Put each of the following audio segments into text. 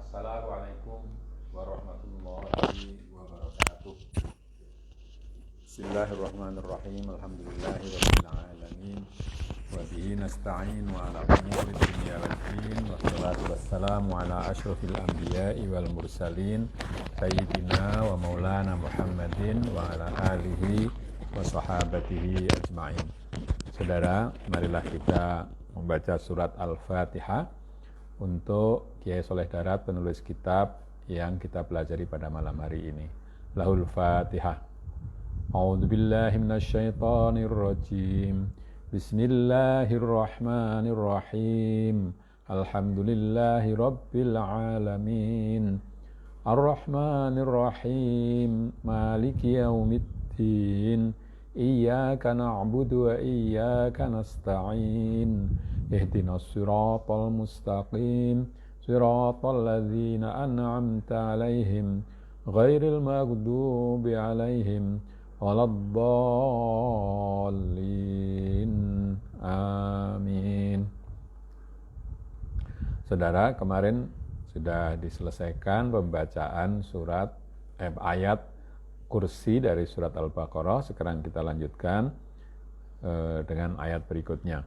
Assalamualaikum warahmatullahi wabarakatuh. Bismillahirrahmanirrahim. Alhamdulillahirabbil alamin. Wa bihi nasta'in wa ala umuri dunya waddin. Wassalatu wassalamu ala asyrafil anbiya'i wal mursalin sayyidina wa maulana Muhammadin wa ala alihi wa sahabatihi ajma'in. Saudara, marilah kita membaca surat Al-Fatihah untuk Kiai Soleh Darat, penulis kitab yang kita pelajari pada malam hari ini. Lahul Fatihah. A'udzu billahi minasyaitonir rajim. Bismillahirrahmanirrahim. Alhamdulillahi rabbil alamin. Ar-Rahmanir Rahim. Maliki yaumiddin. Iyyaka na'budu wa iyyaka nasta'in. Ihdinas siratal mustaqim. Siratal ladzina an'amta 'alaihim ghairil maghdubi 'alaihim waladdallin. Amin. Saudara, kemarin sudah diselesaikan pembacaan ayat kursi dari surat Al-Baqarah. Sekarang kita lanjutkan dengan ayat berikutnya.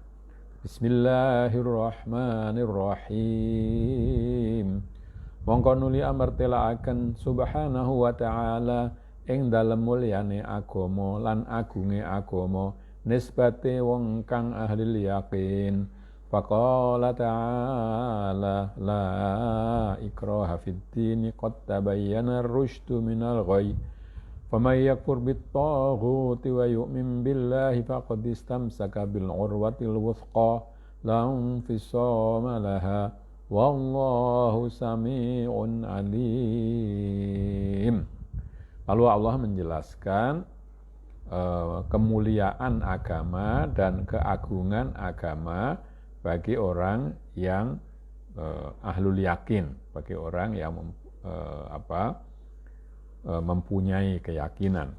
Bismillahirrahmanirrahim. Mongko nuli amartelaaken subhanahu wa ta'ala ing dalem mulyane agama lan agunge agama nisbate wong kang ahli yakin. Faqala ta'ala la ikraha fid din qad tabayyana ar-rusydu minal ghayy. فَمَنْ يَكْفُرْ بِالطَّاغُوتِ وَيُؤْمِنْ بِاللَّهِ فَقَدِ اسْتَمْسَكَ بِالْعُرْوَةِ الْوُثْقَى لَا انفِصَامَ لَهَا وَاللَّهُ سَمِيعٌ عَلِيمٌ. Lalu Allah menjelaskan kemuliaan agama dan keagungan agama bagi orang yang ahlul yakin, bagi orang yang mempunyai keyakinan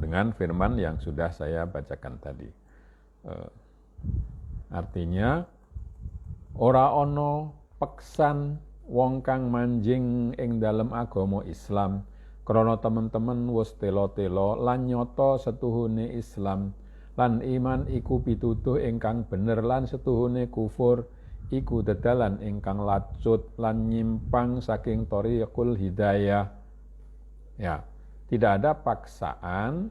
dengan firman yang sudah saya bacakan tadi. Artinya ora ono peksan wong kang manjing ing dalem agama Islam krana temen-temen wis tela-tela lan nyata setuhune Islam lan iman iku pitutuh ingkang bener lan setuhune kufur iku dedalan ingkang lacut lan nyimpang saking thariqul hidayah. Ya, tidak ada paksaan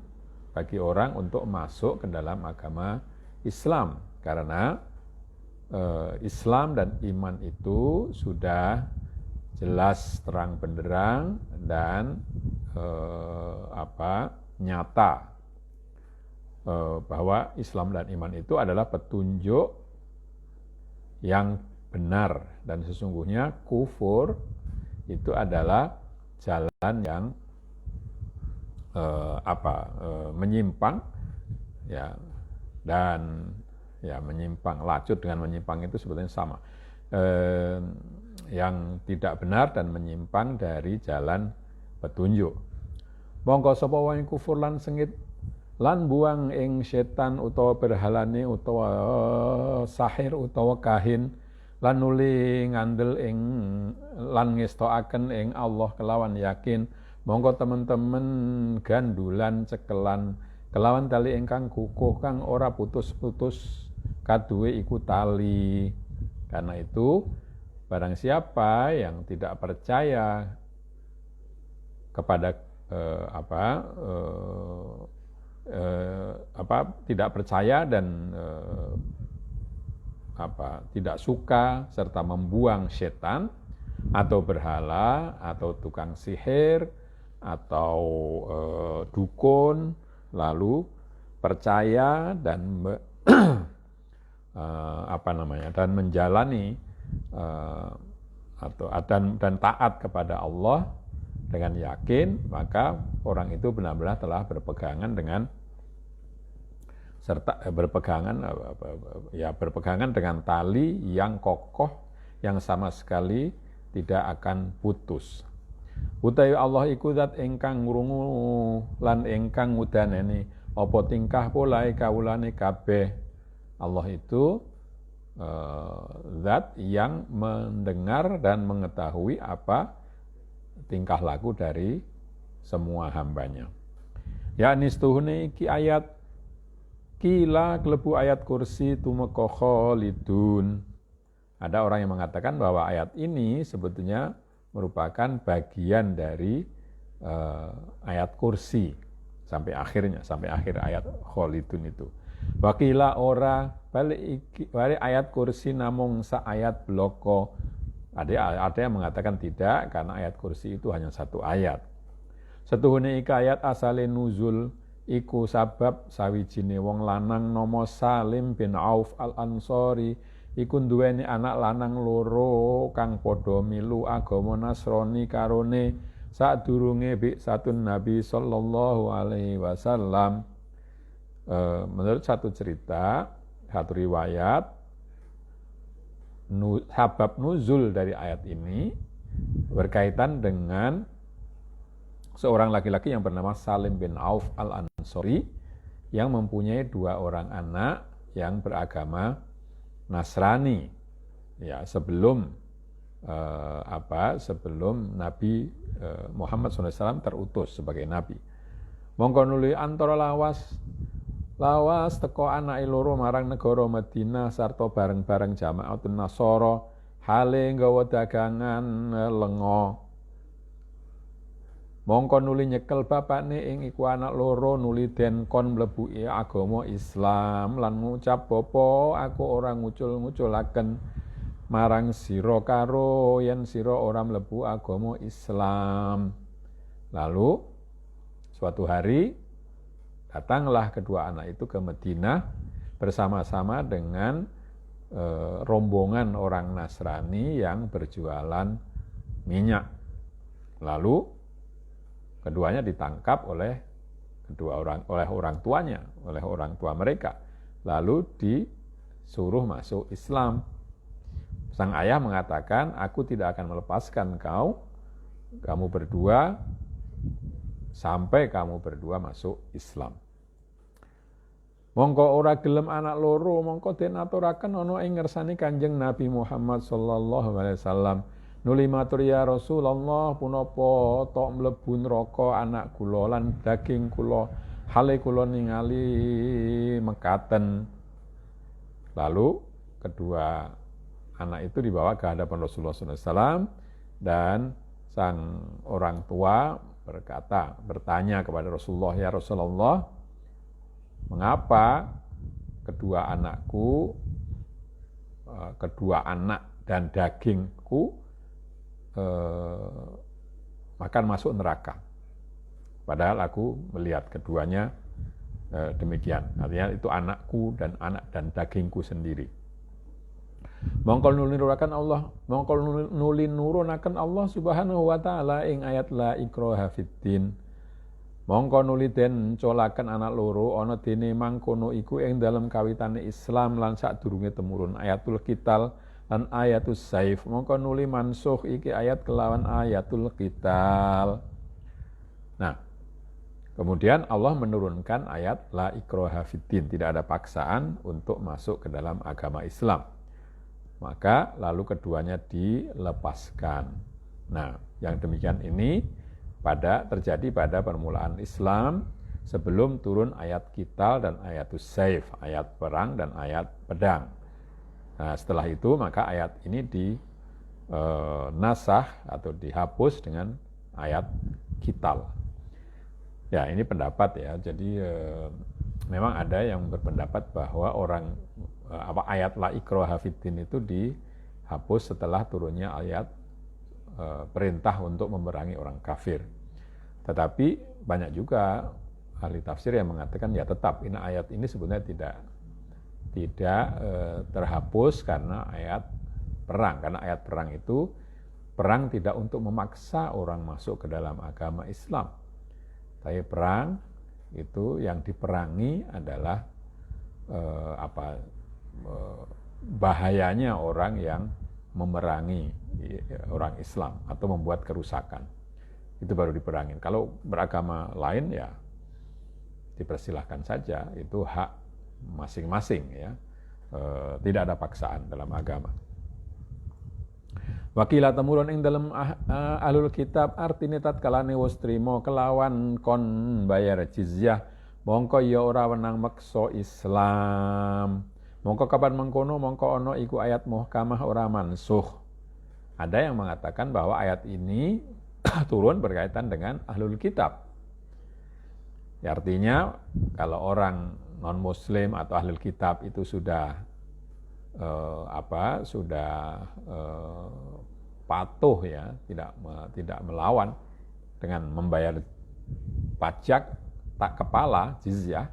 bagi orang untuk masuk ke dalam agama Islam karena Islam dan iman itu sudah jelas terang benderang dan nyata bahwa Islam dan iman itu adalah petunjuk yang benar dan sesungguhnya kufur itu adalah jalan yang menyimpang ya, dan ya menyimpang, lacut dengan menyimpang itu sebetulnya sama, yang tidak benar dan menyimpang dari jalan petunjuk. Mongko sapa wae kufur lan sengit lan buang ing setan utawa berhalane utawa sahir utawa kahin lan nuli ngandel ing lan ngestoaken ing Allah kelawan yakin. Mongko teman-teman gandulan cekelan kelawan tali ingkang kukuh kang ora putus-putus kaduwe iku tali. Karena itu barang siapa yang tidak percaya kepada tidak percaya dan tidak suka serta membuang setan atau berhala atau tukang sihir atau dukun, lalu percaya dan dan menjalani dan taat kepada Allah dengan yakin, maka orang itu benar-benar telah berpegangan dengan tali yang kokoh yang sama sekali tidak akan putus. Utawi Allah iku zat ingkang ngrungu lan ingkang ngudaneni apa tingkah polahe kawulane kabeh. Allah itu zat yang mendengar dan mengetahui apa tingkah laku dari semua hambanya. Yakni setuhune iki ayat kila klebu ayat kursi tumeka khalidun. Ada orang yang mengatakan bahwa ayat ini sebetulnya merupakan bagian dari ayat kursi sampai akhir ayat khalidun itu. Wakila ora balik ayat kursi namung sa ayat bloko. Ada yang mengatakan tidak karena ayat kursi itu hanya satu ayat. Setuhune iki ayat asale nuzul iku sabab sawijine wong lanang nama Salim bin Auf al-Ansari iku duweni anak lanang loro kang padha milu agama Nasrani karone sadurunge bi'satun Nabi sallallahu alaihi wasallam. Menurut satu cerita, satu riwayat, sabab nuzul dari ayat ini berkaitan dengan seorang laki-laki yang bernama Salim bin Auf al-Ansari yang mempunyai 2 orang anak yang beragama Nasrani. Ya, sebelum sebelum Nabi Muhammad SAW terutus sebagai nabi. Mongko nuli antara lawas teko anake loro marang negara Madinah sarta bareng-bareng jamaatun Nasara hale nggawa dagangan lenga. Mongko nuli nyekel bapakne ing iku anak loro nuli den kon mlebu agama Islam lan ngucap bapa aku ora ngucul-nguculaken marang sira karo yen sira ora mlebu agama Islam. Lalu suatu hari datanglah kedua anak itu ke Madinah bersama-sama dengan rombongan orang Nasrani yang berjualan minyak. Lalu keduanya ditangkap oleh orang tuanya, oleh orang tua mereka. Lalu disuruh masuk Islam. Sang ayah mengatakan, aku tidak akan melepaskan kamu berdua sampai kamu berdua masuk Islam. Mongko ora gelem anak loro, mongko den aturaken ana ing ngersane Kanjeng Nabi Muhammad sallallahu alaihi wasallam. Nuli matur ya Rasulullah, punapa tok mlebu neraka anak kula lan daging kula hale kula ningali mekaten. Lalu kedua anak itu dibawa ke hadapan Rasulullah SAW dan sang orang tua bertanya kepada Rasulullah, ya Rasulullah, mengapa kedua anak dan dagingku akan masuk neraka? Padahal aku melihat keduanya demikian. Artinya itu anakku dan anak dan dagingku sendiri. Mongko nuli nurunaken Allah Subhanahu wa taala ing ayat la ikraha fiddin. Mongko nuli den colaken anak loro ana dene mangkono iku ing dalem kawitane Islam lan sadurunge temurun ayatul qital lan ayatus saif. Mongko nuli mansuh iki ayat kelawan ayatul qital. Nah, kemudian Allah menurunkan ayat la ikraha fiddin, tidak ada paksaan untuk masuk ke dalam agama Islam. Maka lalu keduanya dilepaskan. Nah, yang demikian ini terjadi pada permulaan Islam sebelum turun ayat qital dan ayatus saif, ayat perang dan ayat pedang. Nah, setelah itu maka ayat ini dinasah atau dihapus dengan ayat qital. Ya, ini pendapat ya. Jadi memang ada yang berpendapat bahwa ayat la ikraha fiddin itu dihapus setelah turunnya ayat perintah untuk memerangi orang kafir. Tetapi banyak juga ahli tafsir yang mengatakan ya tetap ayat ini sebenarnya tidak terhapus karena ayat perang. Karena ayat perang itu perang tidak untuk memaksa orang masuk ke dalam agama Islam. Tapi perang itu yang diperangi adalah bahayanya orang yang memerangi orang Islam atau membuat kerusakan. Itu baru diperangin. Kalau beragama lain ya dipersilahkan saja, itu hak masing-masing ya. tidak ada paksaan dalam agama. Wakila temurun ing dalam ahlul kitab artine tatkalane wis trima kelawan kon bayar jizyah mongko ya ora wenang meksa Islam. Mongko kapan mengkono mongko ana iku ayat muhkamah ora mansuh. Ada yang mengatakan bahwa ayat ini turun berkaitan dengan ahlul kitab. Ya, artinya kalau orang non muslim atau ahlul kitab itu sudah patuh ya, tidak melawan dengan membayar pajak tak kepala jizyah,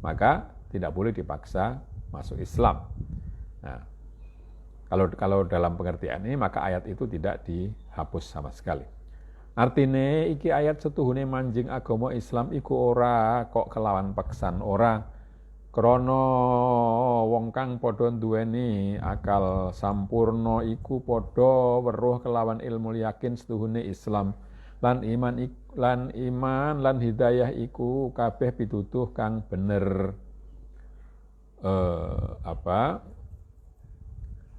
maka tidak boleh dipaksa masuk Islam. Nah, kalau dalam pengertian ini maka ayat itu tidak dihapus sama sekali. Artine iki ayat setuhune manjing agama Islam iku ora kok kelawan paksan ora. Krana wong kang padha duweni akal sampurna iku padha weruh kelawan ilmu yakin setuhune Islam lan iman lan hidayah iku kabeh pitutuh kang bener.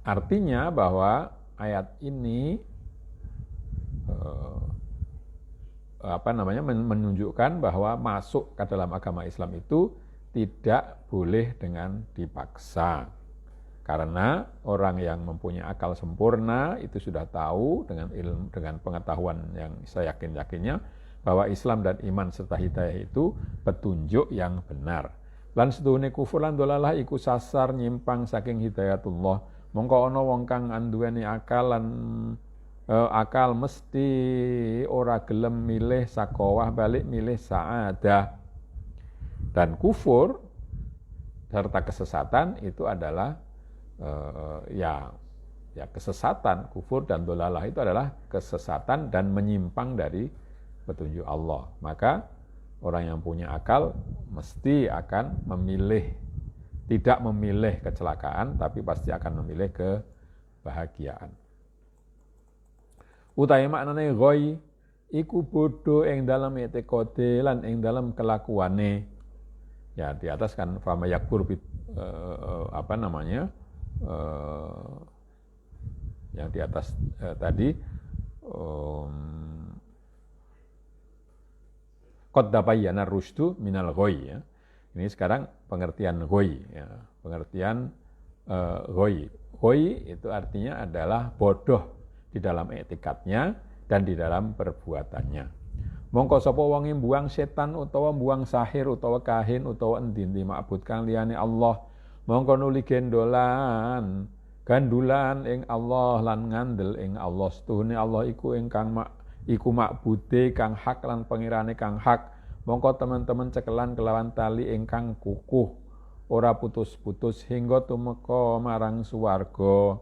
Artinya bahwa ayat ini menunjukkan bahwa masuk ke dalam agama Islam itu tidak boleh dengan dipaksa. Karena orang yang mempunyai akal sempurna itu sudah tahu dengan pengetahuan yang saya yakin-yakinnya bahwa Islam dan iman serta hidayah itu petunjuk yang benar. Lan setuhune kufur lan dolalah iku sasar nyimpang saking hidayatullah. Mongko ana wong kang anduweni akal lan akal mesti ora gelem milih sakowah balik milih saadah. Dan kufur serta kesesatan itu adalah kesesatan. Kufur dan dolalah itu adalah kesesatan dan menyimpang dari petunjuk Allah. Maka orang yang punya akal mesti akan tidak memilih kecelakaan, tapi pasti akan memilih kebahagiaan. Utahe maknane ghoi iku bodho ing dalam etikode lan ing dalam kelakuane. Ya, di atas kan fama yakfur yang di atas tadi qad tabayyana rusdu minal ghoi ya. Ini sekarang pengertian ghoi ya. Pengertian ghoi. Ghoi itu artinya adalah bodoh di dalam etikatnya dan di dalam perbuatannya. Mongko sapa wong mbuang setan utawa mbuang sahir utawa kahin utawa endi-endi ma'bud kang liyane Allah, mongko nuli gandulan ing Allah lan ngandel ing Allah. Setuhune Allah iku ingkang iku ma'bude kang hak lan pengirane kang hak. Mongko teman-teman cekelan kelawan tali ingkang kukuh ora putus-putus hingga tumeka marang swarga.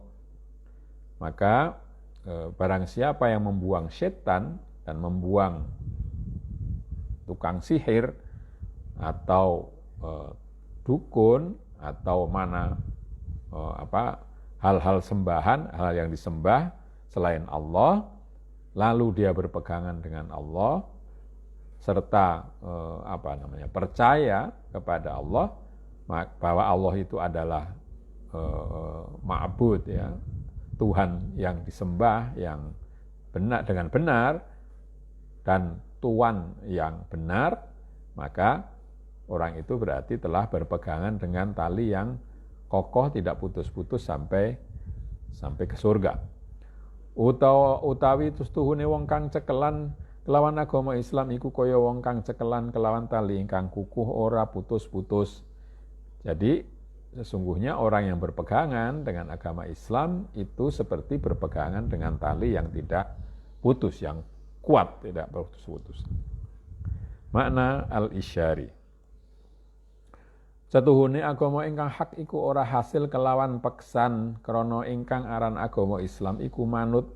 Maka barang siapa yang membuang setan dan membuang tukang sihir atau dukun atau hal-hal sembahan, hal yang disembah selain Allah, lalu dia berpegangan dengan Allah serta percaya kepada Allah bahwa Allah itu adalah ma'bud ya, Tuhan yang disembah yang benar dengan benar dan Tuhan yang benar, maka orang itu berarti telah berpegangan dengan tali yang kokoh tidak putus-putus sampai ke surga. Utawi tustuhune wong kang cekelan kelawan agama Islam iku kaya wong kang cekelan kelawan tali ingkang kukuh ora putus-putus. Jadi sesungguhnya orang yang berpegangan dengan agama Islam itu seperti berpegangan dengan tali yang tidak putus, yang kuat, tidak putus-putus. Makna al-isyari. Satuhune agama ingkang hak iku ora hasil kelawan peksan krana ingkang aran agama Islam iku manut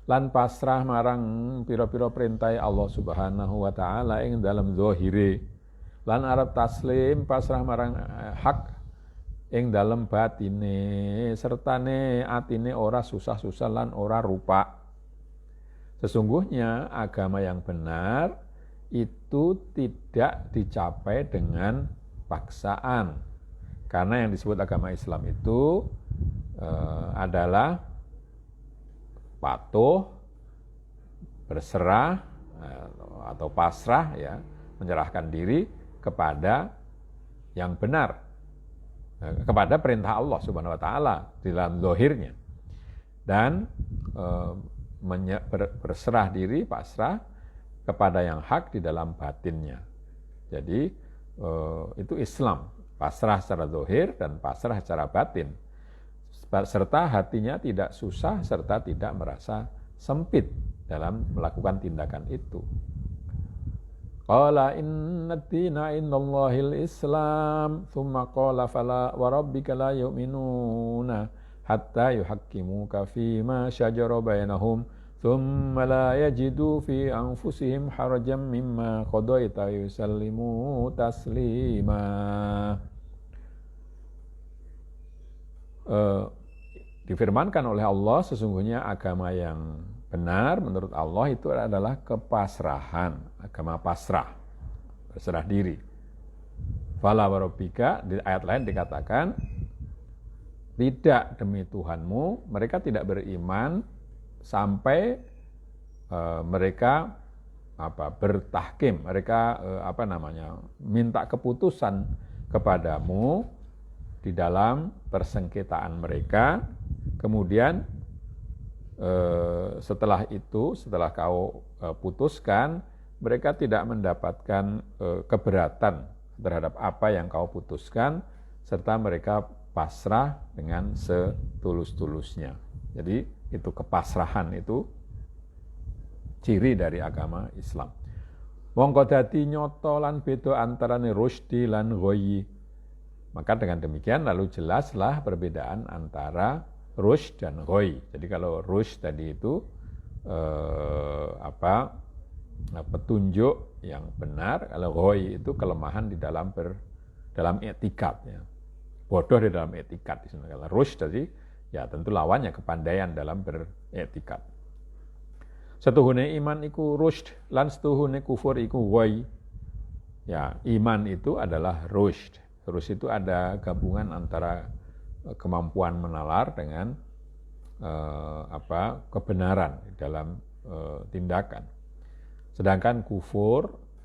lan pasrah marang pira-pira perintah Allah Subhanahu wa taala ing dalam zahire lan arep taslim pasrah marang hak ing dalam batine sertane atine ora susah-susah lan ora rupa. Sesungguhnya agama yang benar itu tidak dicapai dengan paksaan. Karena yang disebut agama Islam itu adalah patuh, berserah atau pasrah, ya, menyerahkan diri kepada yang benar, kepada perintah Allah Subhanahu wa taala di dalam zahirnya, dan berserah diri, pasrah kepada yang hak di dalam batinnya. Jadi itu Islam, pasrah secara zahir dan pasrah secara batin, serta hatinya tidak susah serta tidak merasa sempit dalam melakukan tindakan itu. Qala inna ad-dina indallahil Islam, thumma qala fala wa rabbika la yu'minuna hatta yuhakkimuka fima shajara bainahum thumma la yajidu fi anfusihim harajan mimma qadaita yusallimu taslima. Difirmankan oleh Allah, sesungguhnya agama yang benar menurut Allah itu adalah kepasrahan, agama pasrah, berserah diri. Fala wa rabbika, di ayat lain dikatakan, tidak demi Tuhanmu, mereka tidak beriman sampai mereka bertahkim, mereka minta keputusan kepadamu di dalam persengketaan mereka. Kemudian setelah kau putuskan, mereka tidak mendapatkan keberatan terhadap apa yang kau putuskan, serta mereka pasrah dengan setulus-tulusnya. Jadi itu kepasrahan, itu ciri dari agama Islam. Mongko dadi nyata lan beda antarane rusdi lan ghayyi. Maka dengan demikian lalu jelaslah perbedaan antara rushd dan ghayy. Jadi kalau rushd tadi itu petunjuk yang benar, kalau ghayy itu kelemahan di dalam i'tikad, ya. Bodoh di dalam i'tikad. Kalau rushd tadi ya tentu lawannya kepandaian dalam beriktikad. Setuhune iman iku rushd lan setuhune kufur iku ghayy. Ya, iman itu adalah rushd. Rushd itu ada gabungan antara kemampuan menalar dengan kebenaran dalam tindakan. Sedangkan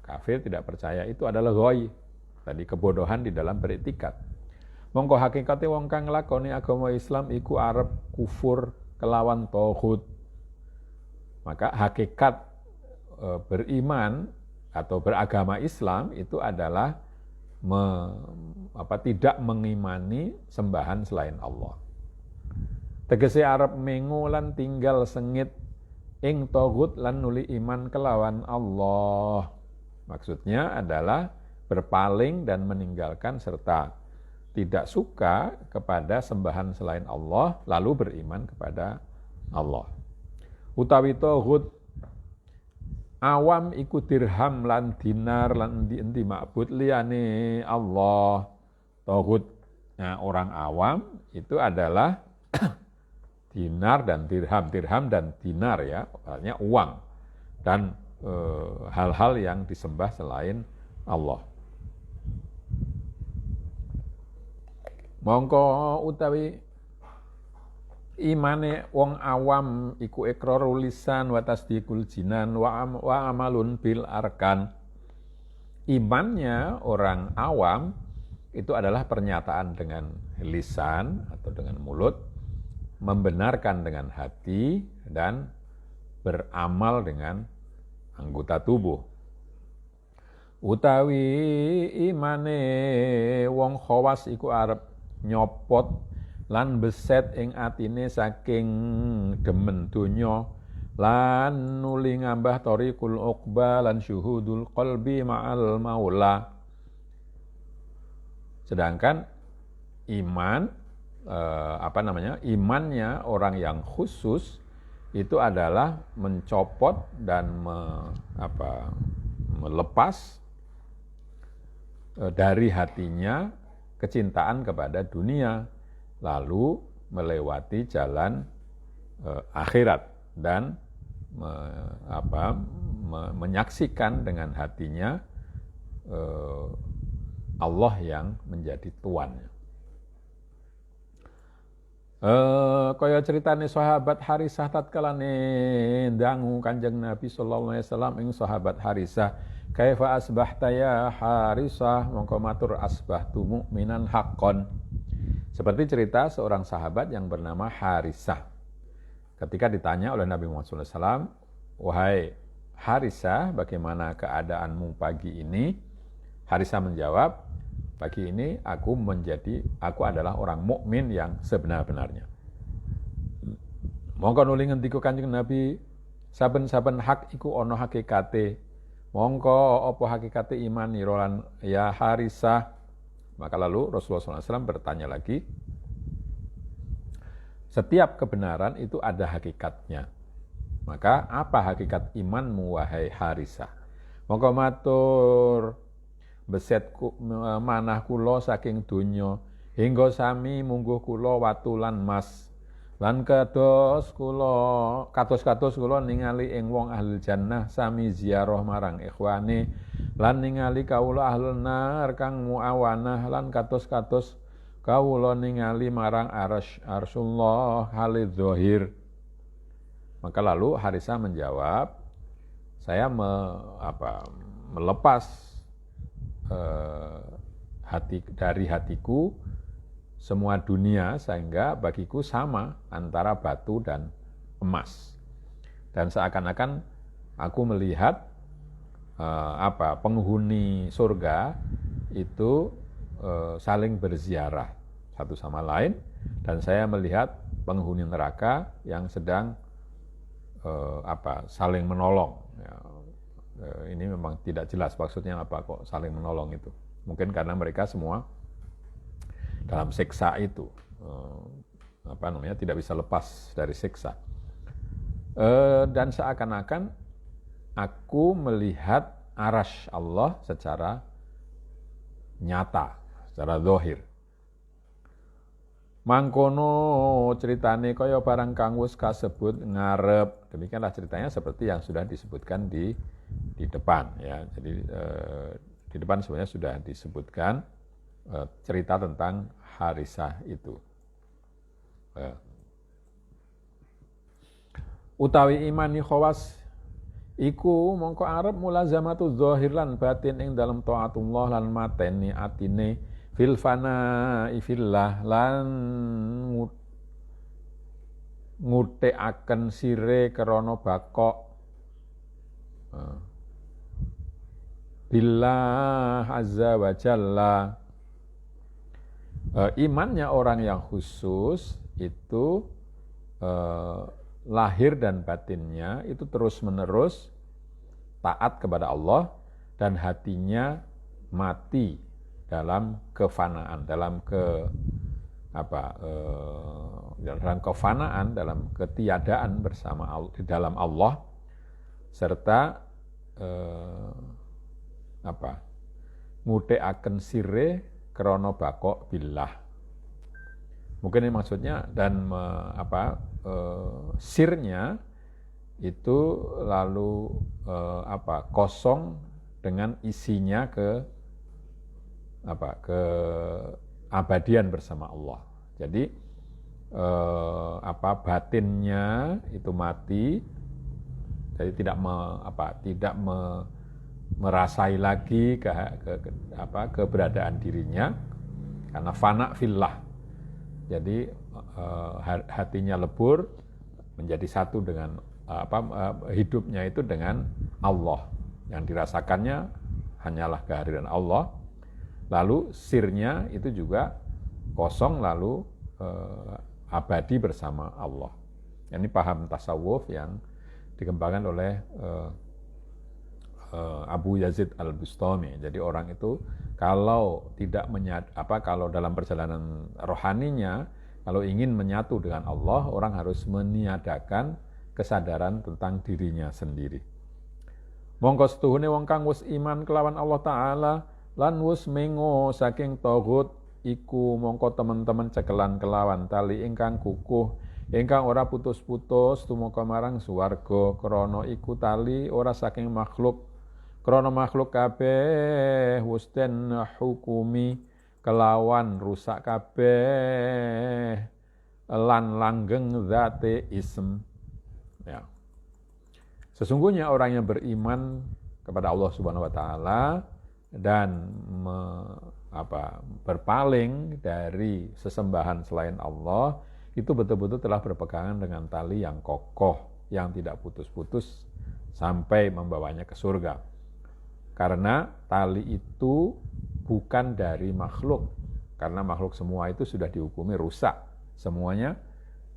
kafir tidak percaya itu adalah ghayy, tadi kebodohan di dalam beriktikad. Mongko hakikate wong kang nglakoni agama Islam iku arep kufur kelawan tauhid. Maka hakikat beriman atau beragama Islam itu adalah tidak mengimani sembahan selain Allah. Tegese arep mengu lan tinggal sengit ing tauhid lan nuli iman kelawan Allah. Maksudnya adalah berpaling dan meninggalkan serta tidak suka kepada sembahan selain Allah lalu beriman kepada Allah. Utawi tauhid awam iku dirham lan dinar lan endi ma'bud liyane Allah. Tauhid orang awam itu adalah dinar dan dirham dan dinar, ya, artinya uang dan hal-hal yang disembah selain Allah. Mongko utawi imane wong awam iku iqrarul lisan wa tasdiqul jinan wa amalun bil arkan. Imannya orang awam itu adalah pernyataan dengan lisan atau dengan mulut, membenarkan dengan hati, dan beramal dengan anggota tubuh. Utawi imane wong khawas iku arep nyopot lan beset ing atine saking demen donya lan nuli ngambah thariqul uqba lan syuhudul qalbi ma'al maula. Sedangkan imannya orang yang khusus itu adalah mencopot dan melepas dari hatinya kecintaan kepada dunia, lalu melewati jalan akhirat dan menyaksikan dengan hatinya Allah yang menjadi tuannya. Kaya ceritane sahabat Harisah tatkalane ndangu Kanjeng Nabi sallallahu alaihi wasallam ing sahabat Harisah, kaifa asbahta ya Harisah, mongko matur asbahtu mu'minan haqqon. Seperti cerita seorang sahabat yang bernama Harisah. Ketika ditanya oleh Nabi Muhammad SAW, wahai Harisah, bagaimana keadaanmu pagi ini? Harisah menjawab, pagi ini aku adalah orang mukmin yang sebenar-benarnya. Mongko nuli ngendika Kanjeng Nabi, saben-saben hak iku ana hakikate. Mongko apa hakikate iman lan ya Harisah? Maka lalu Rasulullah SAW bertanya lagi, setiap kebenaran itu ada hakikatnya. Maka apa hakikat imanmu wahai Harisah? Mongko matur, beset manah kula saking donya hingga sami mungguh kula watu lan mas lan kados kula ningali ing wong ahli jannah sami ziarah marang ikhwane lan ningali kawula ahlul nar kang muawanah lan kados kawula ningali marang arsyullah halid zahir. Maka lalu Harisah menjawab, saya melepas dari hatiku semua dunia sehingga bagiku sama antara batu dan emas. Dan seakan-akan aku melihat penghuni surga itu saling berziarah satu sama lain, dan saya melihat penghuni neraka yang sedang saling menolong. Ya, ini memang tidak jelas maksudnya apa kok saling menolong itu. Mungkin karena mereka semua dalam siksa itu, tidak bisa lepas dari siksa. Dan seakan-akan aku melihat arasy Allah secara nyata, secara zahir. Mangkono ceritane kaya barang kang wis kasebut ngarep. Demikianlah ceritanya seperti yang sudah disebutkan di depan ya. Jadi di depan sebenarnya sudah disebutkan cerita tentang Harisah itu. Utawi imani khawas iku mongko arep mulazamatu zahir lan batin ing dalam taatullah lan mateni atine fil fana ifillah lan nguteaken sire krana bakok billah azza wa jalla. Imannya orang yang khusus itu lahir dan batinnya itu terus-menerus taat kepada Allah dan hatinya mati dalam kefanaan, dalam kefanaan, dalam ketiadaan bersama Allah, di dalam Allah, serta nguteaken sire krana bakok billah. Mungkin ini maksudnya, dan sirnya itu lalu kosong dengan isinya ke abadian bersama Allah. Jadi batinnya itu mati, jadi tidak merasai lagi keberadaan dirinya karena fana fillah. Jadi hatinya lebur menjadi satu dengan hidupnya itu dengan Allah, yang dirasakannya hanyalah kehadiran Allah. Lalu sirnya itu juga kosong, lalu abadi bersama Allah. Ini paham tasawuf yang dikembangkan oleh Abu Yazid Al-Bustami. Jadi orang itu kalau kalau dalam perjalanan rohaninya, kalau ingin menyatu dengan Allah, orang harus meniadakan kesadaran tentang dirinya sendiri. Mongko setuhune wong kang wis iman kelawan Allah Ta'ala lan wis mengo saking tagut iku mongko teman-teman cekelan kelawan tali ingkang kukuh ingkang ora putus-putus tumeka marang swarga. Krana iku tali ora saking makhluk, krana makhluk kabeh wis den hukumi kelawan rusak kabeh lan langgeng zate ism. Ya. Sesungguhnya orang yang beriman kepada Allah Subhanahu wa taala dan berpaling dari sesembahan selain Allah, itu betul-betul telah berpegangan dengan tali yang kokoh, yang tidak putus-putus sampai membawanya ke surga. Karena tali itu bukan dari makhluk, karena makhluk semua itu sudah dihukumi rusak semuanya,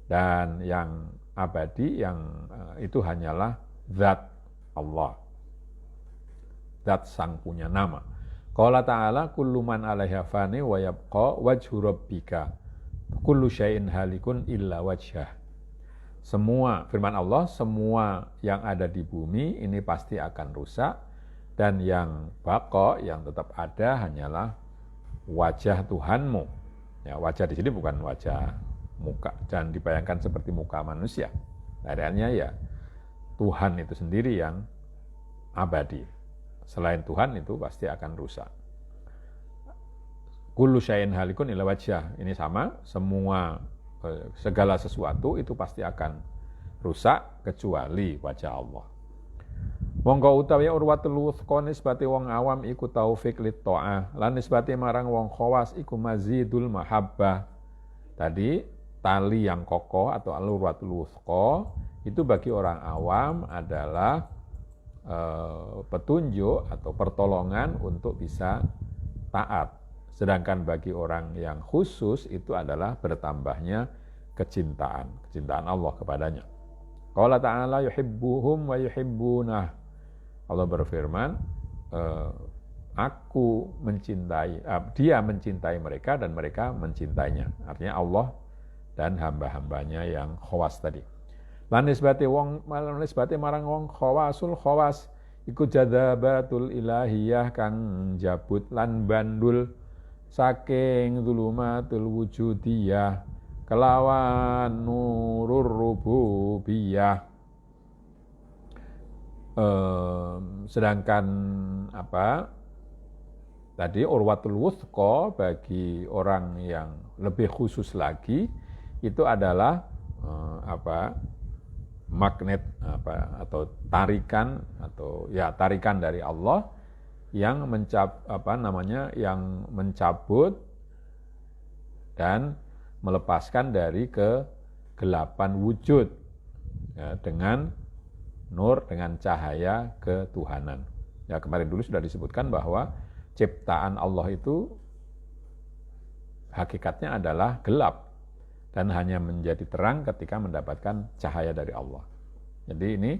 dan yang abadi yang itu hanyalah zat Allah, zat sang punya nama. Qala ta'ala kullu man 'alaiha fani wa yabqa wajhu rabbika kullu syai'in halikun illa wajhah. Semua, firman Allah, semua yang ada di bumi ini pasti akan rusak, dan yang baqa, yang tetap ada hanyalah wajah Tuhanmu. Ya, wajah di sini bukan wajah muka, dan dibayangkan seperti muka manusia. Adanya ya Tuhan itu sendiri yang abadi. Selain Tuhan itu pasti akan rusak. Kullu syai'in halikun illa wajhah. Ini sama, semua segala sesuatu itu pasti akan rusak kecuali wajah Allah. Monggo utawi urwatul wuthqa nisbati wong awam iku taufik lit ta'ah, lan nisbati marang wong khawas iku mazidul mahabbah. Tadi tali yang kokoh atau al-urwatul wuthqa itu bagi orang awam adalah petunjuk atau pertolongan untuk bisa taat. Sedangkan bagi orang yang khusus itu adalah bertambahnya kecintaan Allah kepadanya. Qala ta'ala yuhibbuhum wa yuhibbunah. Allah berfirman, aku mencintai, dia mencintai mereka dan mereka mencintainya. Artinya Allah dan hamba-hambanya yang khawas tadi. Lan nisbati marang wong khawasul khawas iku jadzabatul ilahiyah kang jabut lan bandul saking zulumatul wujudiyah kelawan nurur rububiyah. Sedangkan tadi urwatul wuthqa bagi orang yang lebih khusus lagi itu adalah magnet atau tarikan dari Allah yang yang mencabut dan melepaskan dari kegelapan wujud ya, dengan nur, dengan cahaya ketuhanan. Ya, kemarin dulu sudah disebutkan bahwa ciptaan Allah itu hakikatnya adalah gelap dan hanya menjadi terang ketika mendapatkan cahaya dari Allah. Jadi ini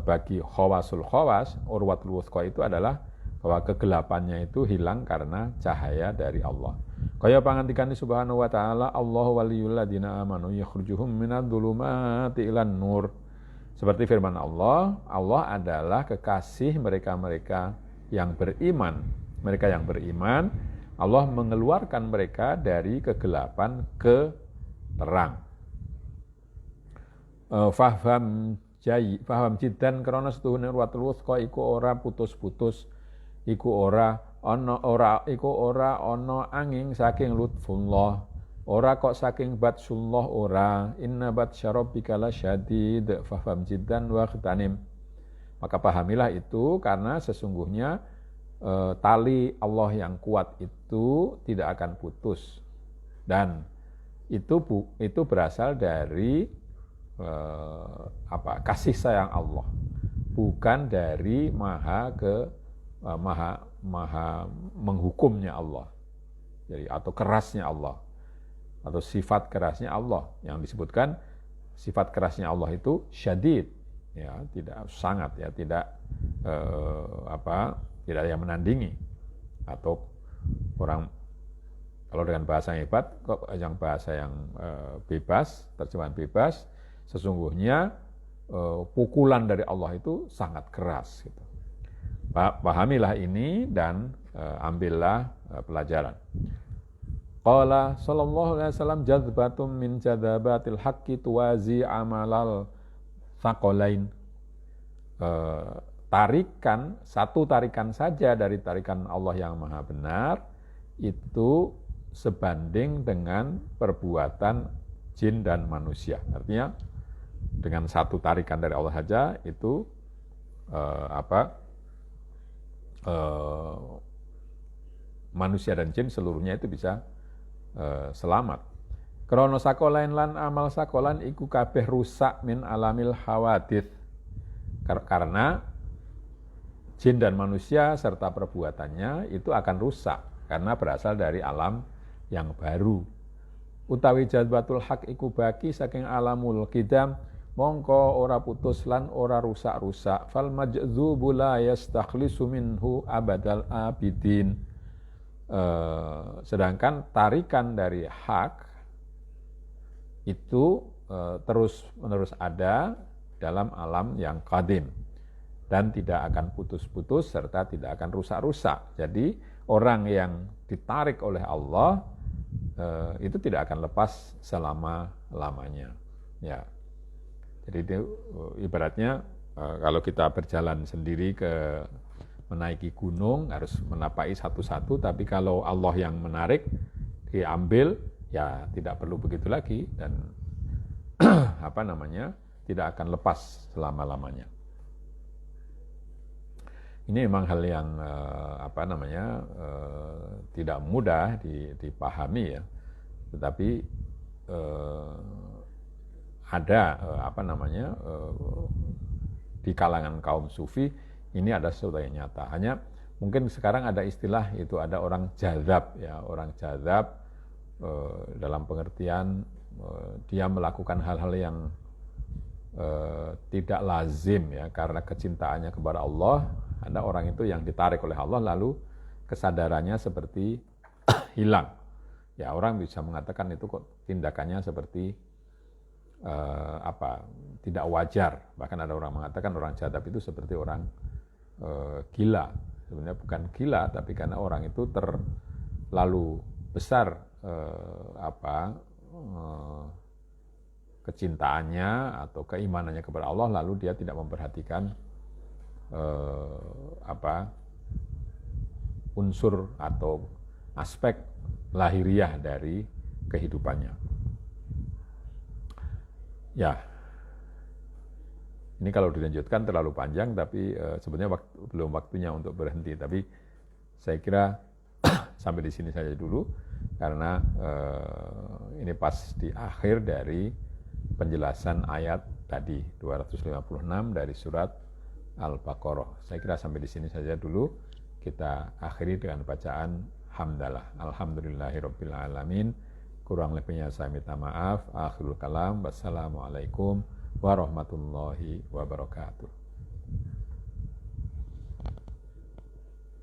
bagi khawasul khawas, urwatul wuthqa itu adalah bahwa kegelapannya itu hilang karena cahaya dari Allah. Kaya pangantikane subhanahu wa ta'ala, Allahu waliyul ladina amanu yakhrujuhum minadh-dhulumati ilan nur. Seperti firman Allah, Allah adalah kekasih mereka-mereka yang beriman. Mereka yang beriman, Allah mengeluarkan mereka dari kegelapan ke terang. Faham jiddan krana setuhune urwatul wuthqa iku ora putus-putus, iku ora ana angin saking lutfullah, ora kok saking batsullah ora, inna batsya rabbika lasyadid, faham jiddan wa khtanim. Maka pahamilah itu, karena sesungguhnya tali Allah yang kuat itu tidak akan putus, dan itu berasal dari kasih sayang Allah, bukan dari maha menghukumnya Allah, jadi atau kerasnya Allah atau sifat kerasnya Allah. Yang disebutkan sifat kerasnya Allah itu syadid, ya, tidak sangat, ya, tidak tidak yang menandingi, atau orang kalau dengan bahasa yang hebat, kok yang bahasa yang bebas, terjemahan bebas, sesungguhnya pukulan dari Allah itu sangat keras. Gitu. Pahamilah ini dan ambillah pelajaran. Qala sallallahu alaihi wasallam jadzbatum min jadzabatil haqqi tuwazi amalal thaqalain. Satu tarikan saja dari tarikan Allah yang maha benar itu sebanding dengan perbuatan jin dan manusia. Artinya dengan satu tarikan dari Allah saja itu manusia dan jin seluruhnya itu bisa selamat. Krono sakolan lan amal sakolan iku kabeh rusak min alamil hawadith. Karena jin dan manusia serta perbuatannya itu akan rusak karena berasal dari alam yang baru. Utawi jadwatul haq iku baki saking alamul qidam mongko ora putus lan ora rusak-rusak. Fal majdzubu la yastakhlisu minhu abadal abidin. Sedangkan tarikan dari hak itu terus-menerus ada dalam alam yang qadim dan tidak akan putus-putus serta tidak akan rusak-rusak. Jadi orang yang ditarik oleh Allah itu tidak akan lepas selama-lamanya. Ya. Jadi itu ibaratnya kalau kita berjalan sendiri menaiki gunung harus menapaki satu-satu, tapi kalau Allah yang menarik diambil ya tidak perlu begitu lagi dan tidak akan lepas selama-lamanya. Ini memang hal yang tidak mudah dipahami ya, tetapi ada di kalangan kaum sufi ini ada sesuatu yang nyata. Hanya mungkin sekarang ada istilah itu ada orang jadzab ya, orang jadzab dalam pengertian dia melakukan hal-hal yang tidak lazim ya karena kecintaannya kepada Allah. Ada orang itu yang ditarik oleh Allah lalu kesadarannya seperti hilang. Ya orang bisa mengatakan itu kok tindakannya seperti tidak wajar. Bahkan ada orang mengatakan orang jadzab itu seperti orang gila. Sebenarnya bukan gila tapi karena orang itu terlalu besar kecintaannya atau keimanannya kepada Allah lalu dia tidak memperhatikan unsur atau aspek lahiriah dari kehidupannya. Ya, ini kalau dilanjutkan terlalu panjang, tapi sebenarnya belum waktunya untuk berhenti. Tapi saya kira sampai di sini saja dulu, karena ini pas di akhir dari penjelasan ayat tadi 256 dari surat Al-Baqarah. Saya kira sampai di sini saja dulu. Kita akhiri dengan bacaan hamdalah. Alhamdulillahirabbil alamin. Kurang lebihnya saya minta maaf. Akhirul kalam. Wassalamualaikum warahmatullahi wabarakatuh.